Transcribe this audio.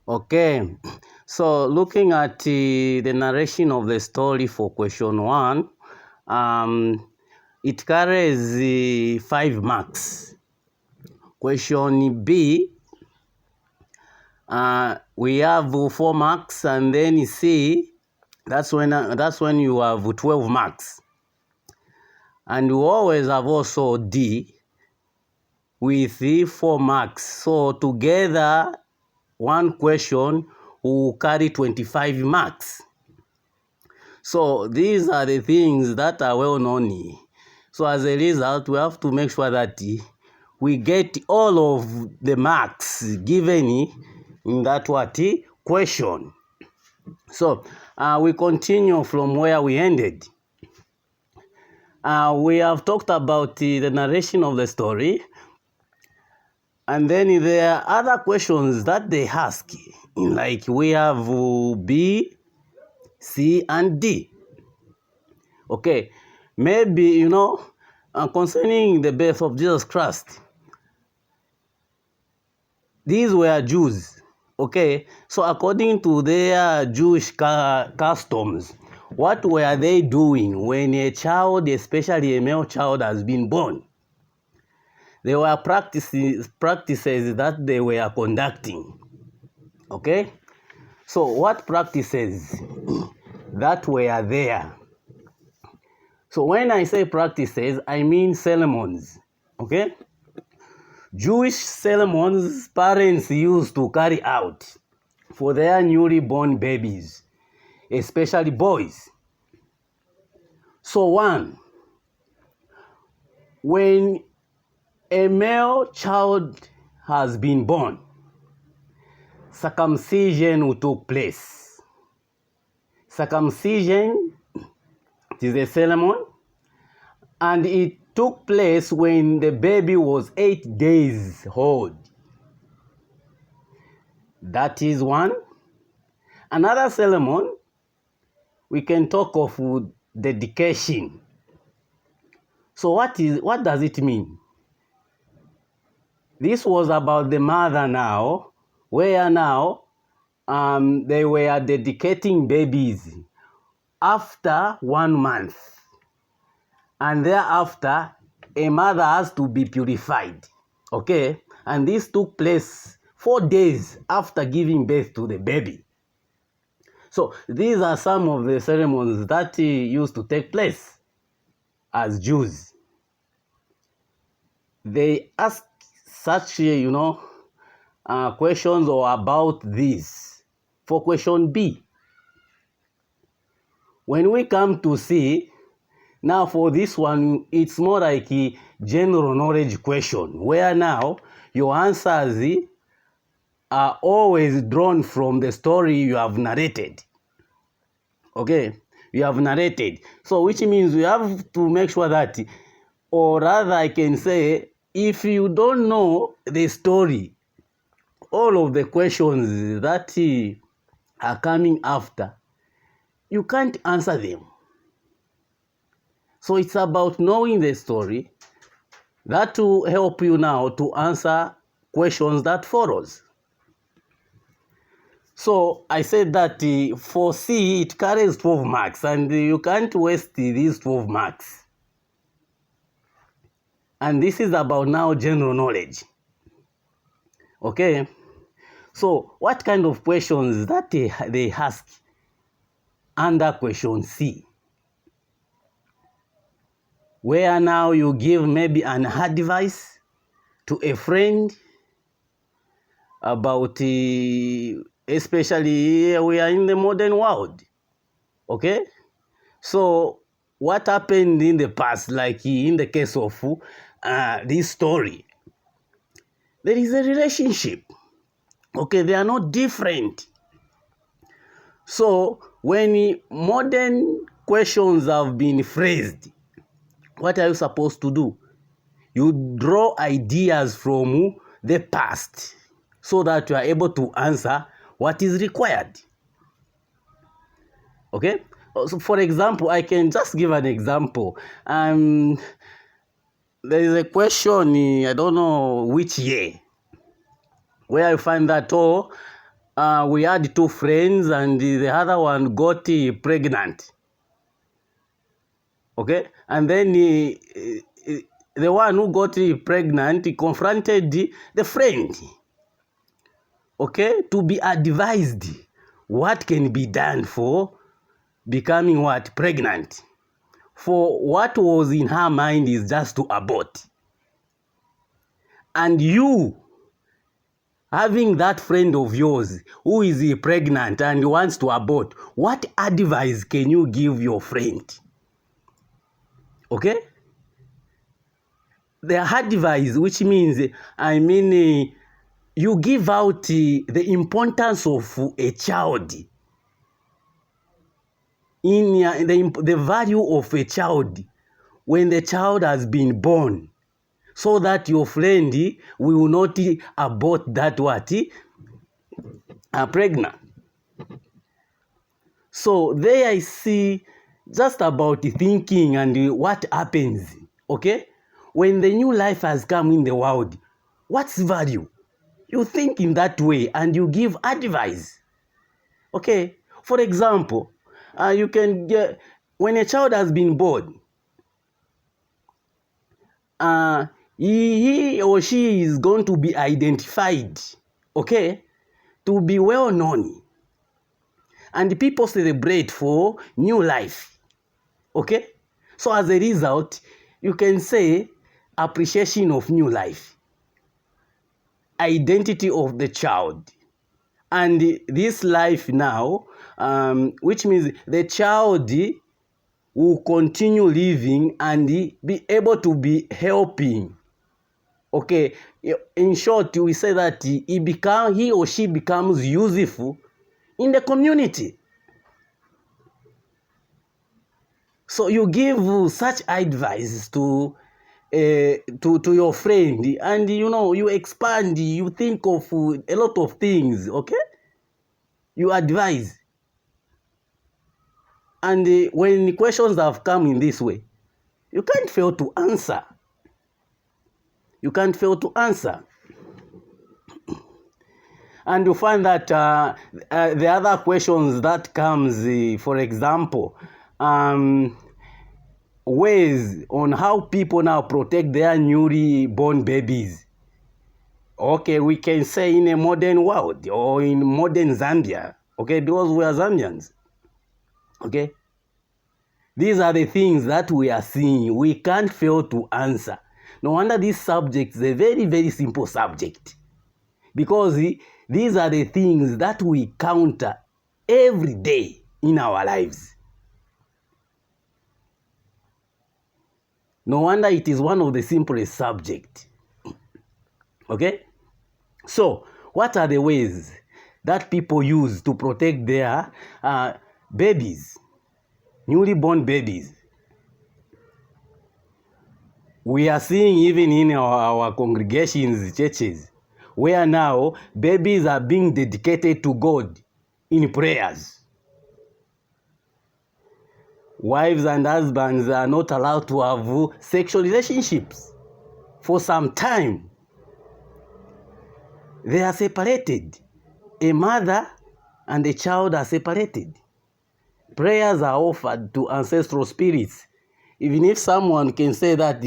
Okay, so looking at the narration of the story for question 1, it carries 5 marks. Question B, we have 4 marks, and then C, that's when you have 12 marks. And you always have also D with 4 marks. So together, one question will carry 25 marks. So these are the things that are well known. So as a result, we have to make sure that we get all of the marks given in that question. So we continue from where we ended. We have talked about the narration of the story. And then there are other questions that they ask, like we have B, C, and D. Okay, maybe, concerning the birth of Jesus Christ, these were Jews. Okay, so according to their Jewish customs, what were they doing when a child, especially a male child, has been born? There were practices that they were conducting. Okay, so what practices that were there? So when I say practices, I mean ceremonies. Okay, Jewish ceremonies parents used to carry out for their newly born babies, especially boys. So one, when a male child has been born, circumcision will take place. Circumcision is a ceremony, and it took place when the baby was 8 days old. That is one. Another ceremony, we can talk of dedication. So what does it mean? This was about the mother now, where now they were dedicating babies after 1 month. And thereafter, a mother has to be purified. Okay? And this took place 4 days after giving birth to the baby. So these are some of the ceremonies that used to take place as Jews. They ask such, questions or about this. For question B, when we come to C, now for this one, it's more like a general knowledge question, where now your answers are always drawn from the story you have narrated. Okay, you have narrated. So which means you have to make sure that, or rather I can say, if you don't know the story, all of the questions that are coming after, you can't answer them. So it's about knowing the story that will help you now to answer questions that follows. So I said that for C, it carries 12 marks, and you can't waste these 12 marks. And this is about now general knowledge. Okay? So what kind of questions that they ask under question C? Where now you give maybe an advice to a friend about, especially we are in the modern world. Okay? So what happened in the past, like in the case of this story, there is a relationship. Okay, they are not different. So when modern questions have been phrased, what are you supposed to do? You draw ideas from the past so that you are able to answer what is required. Okay? So for example, I can just give an example. There is a question, I don't know which year, where I find that, we had two friends and the other one got pregnant. Okay, and then the one who got pregnant confronted the friend, okay, to be advised what can be done for becoming what? Pregnant. For what was in her mind is just to abort. And you, having that friend of yours who is pregnant and wants to abort, what advice can you give your friend? Okay? The advice, which means, you give out the importance of a child, in the value of a child when the child has been born, so that your friend will not abort that what? Pregnant. So there I see just about thinking and what happens, okay? When the new life has come in the world, what's value? You think in that way and you give advice, okay? For example, you can get, when a child has been born, he or she is going to be identified, okay, to be well known, and people celebrate for new life, okay? So as a result, you can say appreciation of new life, identity of the child, and this life now, which means the child will continue living and be able to be helping. Okay, in short, we say that he or she becomes useful in the community. So you give such advice to your friend, and you expand, you think of a lot of things, okay? You advise. And when questions have come in this way, you can't fail to answer. You can't fail to answer. And you find that the other questions that comes, for example, ways on how people now protect their newly born babies. Okay, we can say in a modern world or in modern Zambia, okay, because we are Zambians, okay? These are the things that we are seeing. We can't fail to answer. No wonder this subject is a very, very simple subject, because these are the things that we counter every day in our lives. No wonder it is one of the simplest subjects. Okay? So, what are the ways that people use to protect their babies, newly born babies? We are seeing even in our congregations, churches, where now babies are being dedicated to God in prayers. Wives and husbands are not allowed to have sexual relationships for some time. They are separated. A mother and a child are separated. Prayers are offered to ancestral spirits. Even if someone can say that